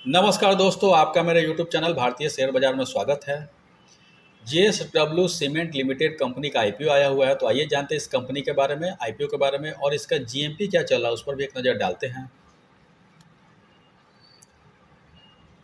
नमस्कार दोस्तों, आपका मेरे YouTube चैनल भारतीय शेयर बाजार में स्वागत है। जेएसडब्ल्यू सीमेंट लिमिटेड कंपनी का आईपीओ आया हुआ है, तो आइए जानते हैं इस कंपनी के बारे में, आईपीओ के बारे में और इसका जीएमपी क्या चल रहा है उस पर भी एक नज़र डालते हैं।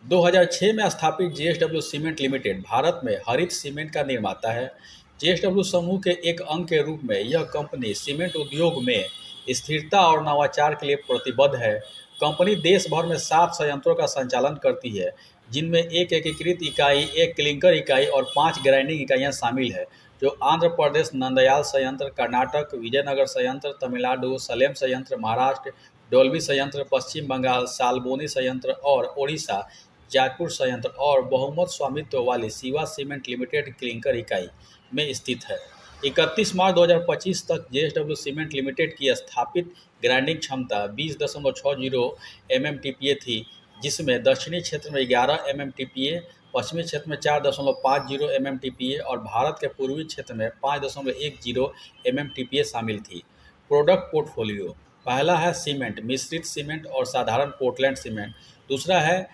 2006 में स्थापित जेएसडब्ल्यू सीमेंट लिमिटेड भारत में हरित सीमेंट का निर्माता है। जेएसडब्ल्यू समूह के एक अंग के रूप में यह कंपनी सीमेंट उद्योग में स्थिरता और नवाचार के लिए प्रतिबद्ध है। कंपनी देश भर में 7 संयंत्रों का संचालन करती है, जिनमें एक एकीकृत इकाई, एक क्लिंकर इकाई और 5 ग्राइंडिंग इकाइयां शामिल है, जो आंध्र प्रदेश नंदयाल संयंत्र, कर्नाटक विजयनगर संयंत्र, तमिलनाडु सलेम संयंत्र, महाराष्ट्र डोल्बी संयंत्र, पश्चिम बंगाल सालबोनी संयंत्र और ओडिशा जाजपुर संयंत्र और बहुमत स्वामित्व वाली शिवा सीमेंट लिमिटेड क्लिंकर इकाई में स्थित है। 31 मार्च 2025 तक जेएसडब्ल्यू सीमेंट लिमिटेड की स्थापित ग्राइंडिंग क्षमता 20.60 एमएमटीपीए थी, जिसमें दक्षिणी क्षेत्र में 11 एमएमटीपीए, पश्चिमी क्षेत्र में 4.50 एमएमटीपीए और भारत के पूर्वी क्षेत्र में 5.10 एमएमटीपीए शामिल थी। प्रोडक्ट पोर्टफोलियो: पहला है सीमेंट, मिश्रित सीमेंट और साधारण पोर्टलैंड सीमेंट। दूसरा है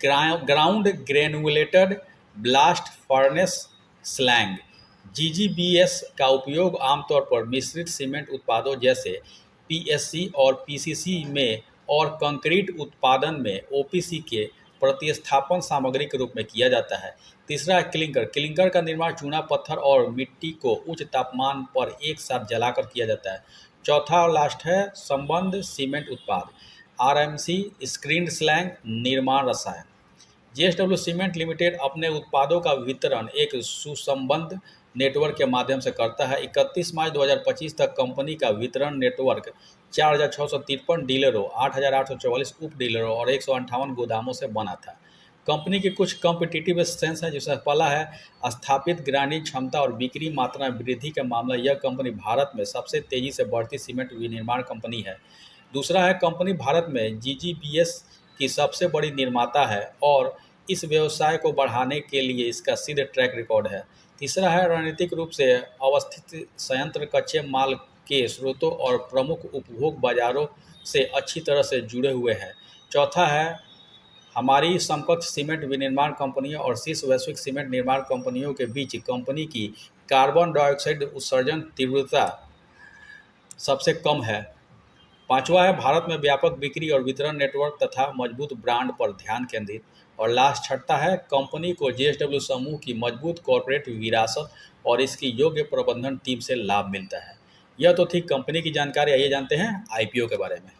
ground granulated blast furnace slag. GGBS का उपयोग आमतौर पर मिश्रित सीमेंट उत्पादों जैसे पीएससी और पीसीसी में और कंक्रीट उत्पादन में ओपीसी के प्रतिस्थापन सामग्री के रूप में किया जाता है। तीसरा है क्लिंकर। क्लिंकर का निर्माण चूना पत्थर और मिट्टी को उच्च तापमान पर एक साथ जलाकर किया जाता है। चौथा और लास्ट है संबंध सीमेंट उत्पाद, आरएमसी, स्क्रीन स्लैग, निर्माण रसायन। जेएसडब्ल्यू सीमेंट लिमिटेड अपने उत्पादों का वितरण एक सुसंबद्ध नेटवर्क के माध्यम से करता है। 31 मार्च 2025 तक कंपनी का वितरण नेटवर्क 4,653 डीलरों, 8,844 उप डीलरों और 158 गोदामों से बना था। कंपनी की कुछ कॉम्पिटिटिव स्ट्रेंथ्स हैं, जिसमें पहला है स्थापित ग्राइंडिंग क्षमता और बिक्री मात्रा में वृद्धि के मामला। यह कंपनी भारत में सबसे तेजी से बढ़ती सीमेंट विनिर्माण कंपनी है। दूसरा है कंपनी भारत में जीजीबीएस की सबसे बड़ी निर्माता है और इस व्यवसाय को बढ़ाने के लिए इसका सीधे ट्रैक रिकॉर्ड है। तीसरा है रणनीतिक रूप से अवस्थित संयंत्र कच्चे माल के स्रोतों और प्रमुख उपभोग बाजारों से अच्छी तरह से जुड़े हुए हैं। चौथा है हमारी समकक्ष सीमेंट विनिर्माण कंपनियों और शीर्ष वैश्विक सीमेंट निर्माण कंपनियों के बीच कंपनी की कार्बन डाइऑक्साइड उत्सर्जन तीव्रता सबसे कम है। पांचवा है भारत में व्यापक बिक्री और वितरण नेटवर्क तथा मजबूत ब्रांड पर ध्यान केंद्रित। और लास्ट छठा है कंपनी को जेएसडब्ल्यू समूह की मजबूत कॉर्पोरेट विरासत और इसकी योग्य प्रबंधन टीम से लाभ मिलता है। यह तो थी कंपनी की जानकारी। आइए जानते हैं आईपीओ के बारे में।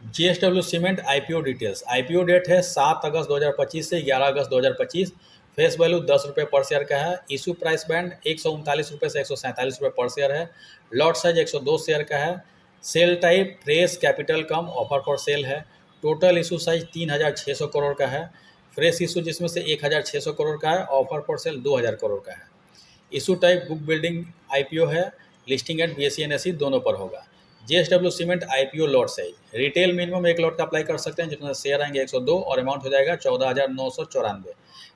JSW cement IPO details. IPO date है 7 अगस्त 2025 से 11 अगस्त 2025। फेस वैल्यू 10 रुपये पर शेयर का है। इशू प्राइस बैंड 139 रुपये से 147 रुपये पर शेयर है। लॉट साइज 102 शेयर का है। Sale type fresh capital cum offer for sale है। टोटल इशू साइज 3,600 करोड़ का है। फ्रेश इशू जिसमें से 1,600 करोड़ का है, ऑफर फॉर सेल 2,000 करोड़ का है। Issue type book building IPO है। लिस्टिंग एट बीएसई एनएसई दोनों पर होगा। JSW cement IPO lot size retail minimum 1 lot का अप्लाई कर सकते हैं, जिसमें शेयर आएंगे 102 और अमाउंट हो जाएगा 14,994।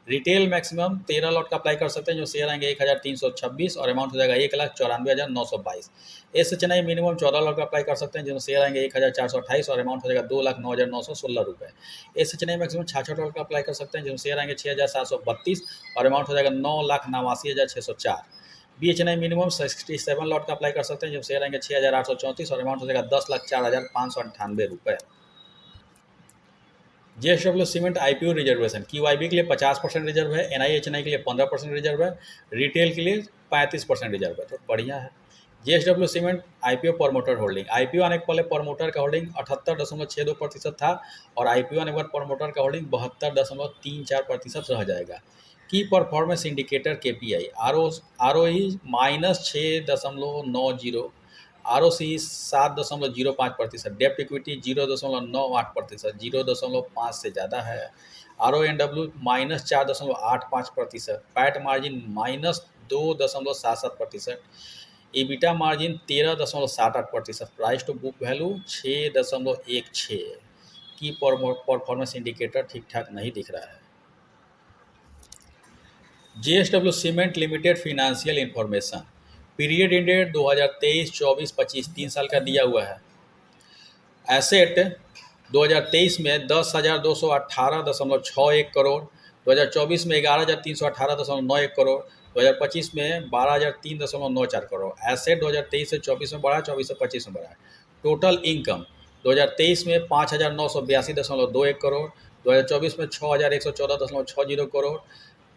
रिटेल मैक्सिमम 13 लॉट का अप्लाई कर सकते हैं, जो शेयर आएंगे 1,326 और अमाउंट हो जाएगा 1,94,922। एसएचएनआई मिनिमम 14 लॉट का अप्लाई कर सकते हैं, जिसमें शेयर आएंगे 1,428 और अमाउंट हो जाएगा 2,09,916 रुपये। एसएचएनआई मैक्सिमम 66 लॉट का अप्लाई कर सकते हैं, जिसमें शेयर आएंगे 6,732 और अमाउंट हो जाएगा 9,89,604। बीएचएनआई मिनिमम 67 लॉट का अप्लाई कर सकते हैं, जब शेयर आएंगे 6,834 और अमाउंट हो जाएगा 10,04,598 रुपये। JSW cement IPO reservation QIB के लिए 50% रिजर्व है, एनआईएचएनआई के लिए 15% रिजर्व है, रिटेल के लिए 35% रिजर्व है। तो बढ़िया है। JSW cement IPO promoter holding. IPO आने के पहले प्रमोटर का होल्डिंग 78.62% था और आईपीओ आने के बाद प्रमोटर का होल्डिंग 72.34% रह जाएगा। Key performance indicator KPI ROE -6.90, ROC 7.05%, डेप्ट इक्विटी 0.98%, 0.5 से ज़्यादा है। RONW -4.85%, PAT margin -2.77%, EBITDA margin 13.78%, price to book value 6.16। Key performance indicator ठीक ठाक नहीं दिख रहा है। JSW cement limited financial information period ended 2023, 24, 25 3 साल का दिया हुआ है। एसेट 2023 में 10,218.61 करोड़, 2024 में 11,318.91 करोड़, 2025 में 12,003.94 करोड़। एसेट 2023 से 24 में बढ़ा, 24 से 25 में बढ़ा। टोटल इनकम 2023 में 5,982.21 करोड़, 2024 में 6,114.60 करोड़,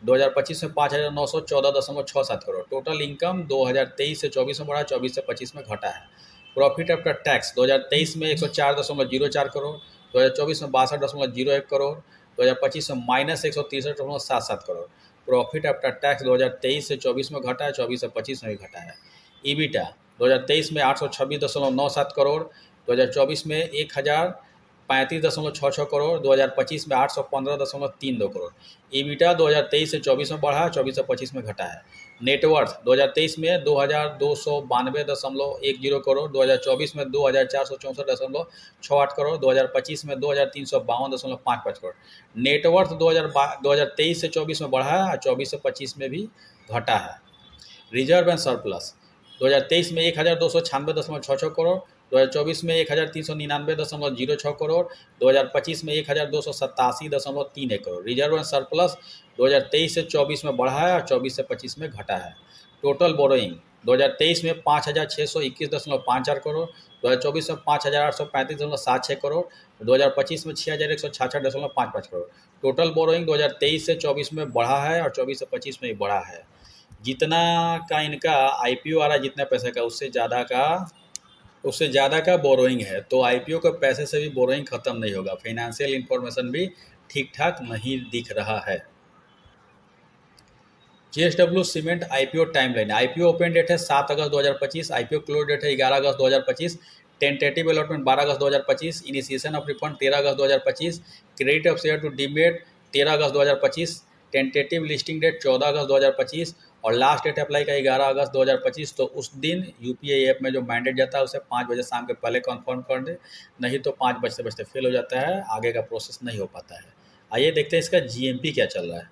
2025 में 5,914.67 करोड़। टोटल इनकम 2023 से 24 में बढ़ा, 24 से 25 में घटा है। प्रॉफिट आफ्टर टैक्स 2023 में 104.04 करोड़, 2024 में 62.01 करोड़, 2025 में -163.77 करोड़। प्रॉफिट आफ्टर टैक्स 2023 से 24 में घटा है, 24 से 25 में भी घटा है। ईबिटा 2023 में 826.97 करोड़, 2024 में 1,035.66 करोड़, 2025 में 815.32 करोड़। ईबिटा 2023 से 24 में बढ़ा, 24 से 25 में घटा है। नेटवर्थ 2023 में 2,292.10 करोड़, 2024 में 2,464.68 करोड़, 2025 में 2,352.55 करोड़। नेटवर्थ 2023 से 24 में बढ़ा है, 24 से 25 में भी घटा है। रिजर्व एंड सरप्लस 2023 में 1,296.66 करोड़, 2024 में 1,399.06 करोड़, 2025 में 1,287.31 करोड़। रिजर्व एंड सरप्लस 2023 से 24 में बढ़ा है और 24 से 25 में घटा है। टोटल बोरोइंग 2023 में 5,621.54 करोड़, 2024 में 5,835.76 करोड़, 2025 में 6,166.55 करोड़। टोटल बोरोइंग 2023 से 24 में बढ़ा है और 24 से 25 में भी बढ़ा है। जितना का इनका आईपीओ आ रहा है, जितना पैसे का उससे ज़्यादा का बोरोइंग है। तो आईपीओ के पैसे से भी बोरोइंग ख़त्म नहीं होगा। फाइनेंशियल इंफॉर्मेशन भी ठीक ठाक नहीं दिख रहा है। JSW cement IPO timeline. IPO open date है 7 अगस्त 2025, आईपीओ क्लोज डेट है 11 अगस्त 2025, टेंटेटिव अलॉटमेंट 12 अगस्त 2025, इनिशिएशन ऑफ रिफंड 13 अगस्त 2025, credit of share to demat 13 अगस्त 2025, टेंटेटिव लिस्टिंग डेट 14 अगस्त 2025 और लास्ट डेट अप्लाई का 11 अगस्त 2025। तो उस दिन यूपीआई ऐप में जो मैंडेट जाता है उसे 5 बजे शाम के पहले कन्फर्म कर दे, नहीं तो 5 बजते बजते फेल हो जाता है, आगे का प्रोसेस नहीं हो पाता है। आइए देखते हैं इसका जीएमपी क्या चल रहा है।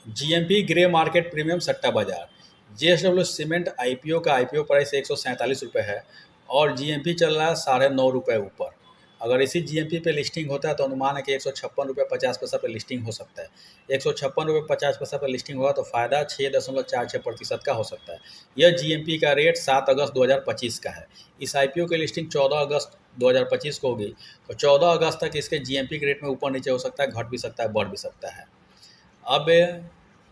जीएमपी ग्रे मार्केट प्रीमियम सट्टा बाजार। जेएसडब्ल्यू सीमेंट आईपीओ का आईपीओ प्राइस 147 रुपये है और जीएमपी चल रहा है 9.5 रुपये ऊपर। अगर इसी जीएमपी पे लिस्टिंग होता है तो अनुमान है कि 156 रुपये 50 पैसा पर लिस्टिंग हो सकता है। 156 रुपये 50 पैसा पर लिस्टिंग होगा तो फ़ायदा 6.46% का हो सकता है। यह जीएमपी का रेट 7 अगस्त 2025 का है। इस आईपीओ की लिस्टिंग 14 अगस्त 2025 को होगी, तो 14 अगस्त तक इसके जीएमपी के रेट में ऊपर नीचे हो सकता है, घट भी सकता है, बढ़ भी सकता है। अब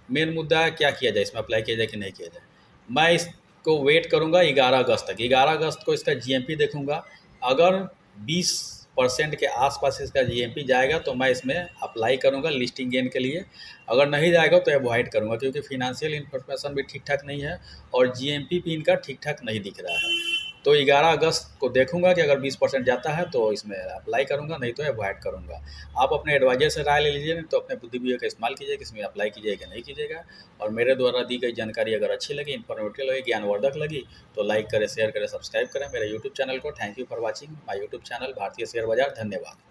मेन मुद्दा है क्या किया जाए, इसमें अप्लाई किया जाए कि नहीं किया जाए। मैं इसको वेट करूंगा 11 अगस्त तक। 11 अगस्त को इसका जीएमपी देखूंगा। अगर 20% के आसपास इसका जीएमपी जाएगा तो मैं इसमें अप्लाई करूंगा लिस्टिंग गेन के लिए। अगर नहीं जाएगा तो अवॉइड करूंगा, क्योंकि फिनेंशियल इन्फॉर्मेशन भी ठीक ठाक नहीं है और जीएमपी भी इनका ठीक ठाक नहीं दिख रहा है। तो 11 अगस्त को देखूंगा कि अगर 20% जाता है तो इसमें अप्लाई करूंगा, नहीं तो अवॉइड करूंगा। आप अपने एडवाइजर से राय ले लीजिए, नहीं तो अपने बुद्धि विवेक का इस्तेमाल कीजिए कि इसमें अप्लाई कीजिएगा नहीं कीजिएगा। और मेरे द्वारा दी गई जानकारी अगर अच्छी लगी, इन्फॉर्मेटिव लगी, ज्ञानवर्धक लगी तो लाइक करें, शेयर करें, सब्सक्राइब करें मेरे यूट्यूब चैनल को। Thank you for watching my YouTube channel भारतीय शेयर बाजार। धन्यवाद।